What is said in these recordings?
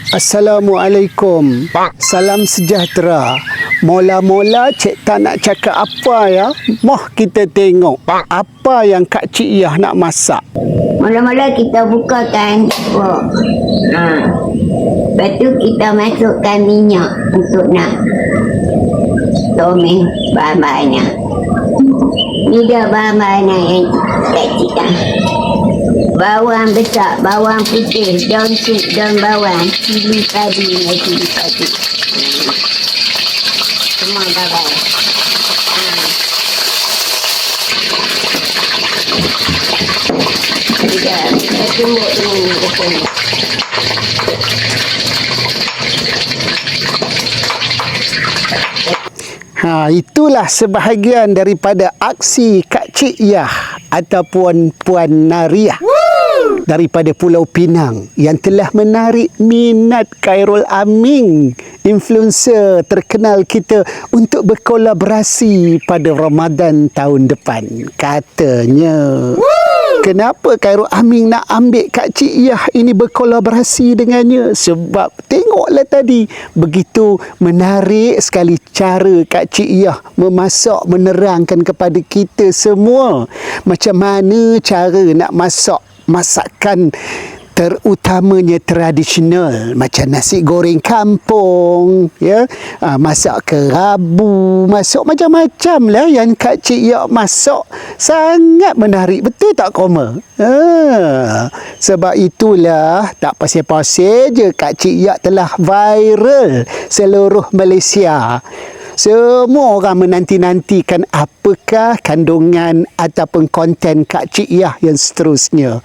Assalamualaikum. Salam sejahtera. Mula-mula cik tak nak cakap apa ya. Moh kita tengok apa yang Kak Cik Yah nak masak. Mula-mula kita bukakan wok. Lepas tu kita masukkan minyak untuk nak tumis bahan-bahannya. Ni dia bahan-bahannya yang Kak Cik dah. Bawang besar, bawang putih, daun suk, daun bawang, cili padi, cili padi. Semua bawang. Kita tumbuk dulu ke sini. Itulah sebahagian daripada aksi Kak Cik Yah ataupun Puan Nariah daripada Pulau Pinang yang telah menarik minat Khairul Aming, influencer terkenal kita, untuk berkolaborasi pada Ramadan tahun depan. Katanya, kenapa Khairul Aming nak ambil Kak Cik Yah ini berkolaborasi dengannya? Sebab tengoklah tadi, begitu menarik sekali cara Kak Cik Yah memasak, menerangkan kepada kita semua macam mana cara nak masak masakan terutamanya tradisional, macam nasi goreng kampung, ya, masak kerabu, masak macam-macam lah yang Kak Cik Yah masak. Sangat menarik, betul tak Koma? Sebab itulah tak pasal-pasal je Kak Cik Yah telah viral seluruh Malaysia. Semua orang menanti-nantikan apakah kandungan ataupun konten Kak Cik Yah yang seterusnya.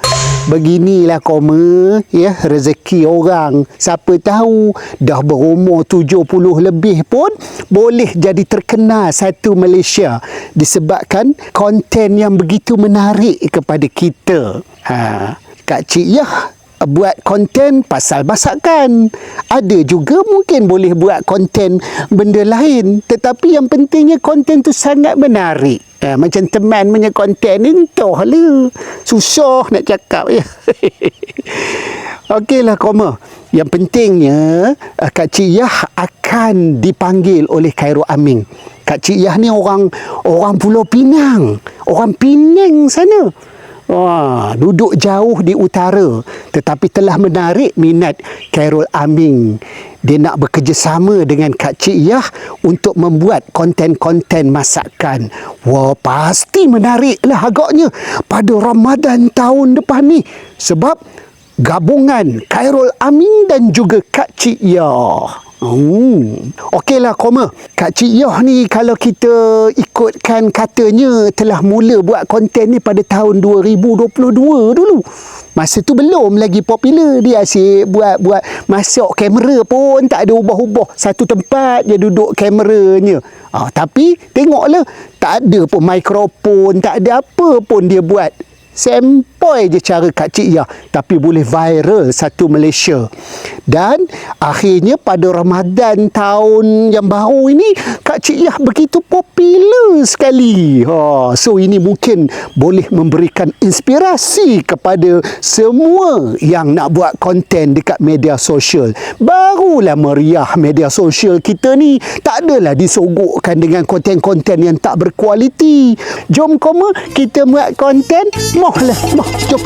Beginilah Koma, ya, rezeki orang. Siapa tahu dah berumur 70 lebih pun boleh jadi terkenal satu Malaysia disebabkan konten yang begitu menarik kepada kita. Kak Cik Yah buat konten pasal masakan. Ada juga mungkin boleh buat konten benda lain, tetapi yang pentingnya konten tu sangat menarik. Macam teman punya konten ni, entahlah, susah nak cakap ya. Okeylah Koma. Yang pentingnya Kak Cik Yah akan dipanggil oleh Khairul Aming. Kak Cik Yah ni orang Pulau Pinang, orang Penang sana. Duduk jauh di utara, tetapi telah menarik minat Khairul Aming. Dia nak bekerjasama dengan Kak Cik Yah untuk membuat konten-konten masakan. Wah, pasti menariklah agaknya pada Ramadan tahun depan ni. Sebab gabungan Khairul Aming dan juga Kak Cik Yah. Okeylah Koma. Kak Cik Yah ni kalau kita ikutkan katanya telah mula buat konten ni pada tahun 2022 dulu. Masa tu belum lagi popular. Dia asyik buat masuk kamera pun tak ada ubah-ubah. Satu tempat je duduk kameranya. Tapi tengoklah, tak ada pun mikrofon, tak ada apa pun dia buat. Sempoi je cara Kak Cik Yah, tapi boleh viral satu Malaysia. Dan akhirnya pada Ramadan tahun yang baru ini, Kak Cik Yah begitu popular sekali. So ini mungkin boleh memberikan inspirasi kepada semua yang nak buat konten dekat media sosial. Barulah meriah media sosial kita ni. Tak adalah disogokkan dengan konten-konten yang tak berkualiti. Jom Koma, kita buat konten. Mohlah, jom.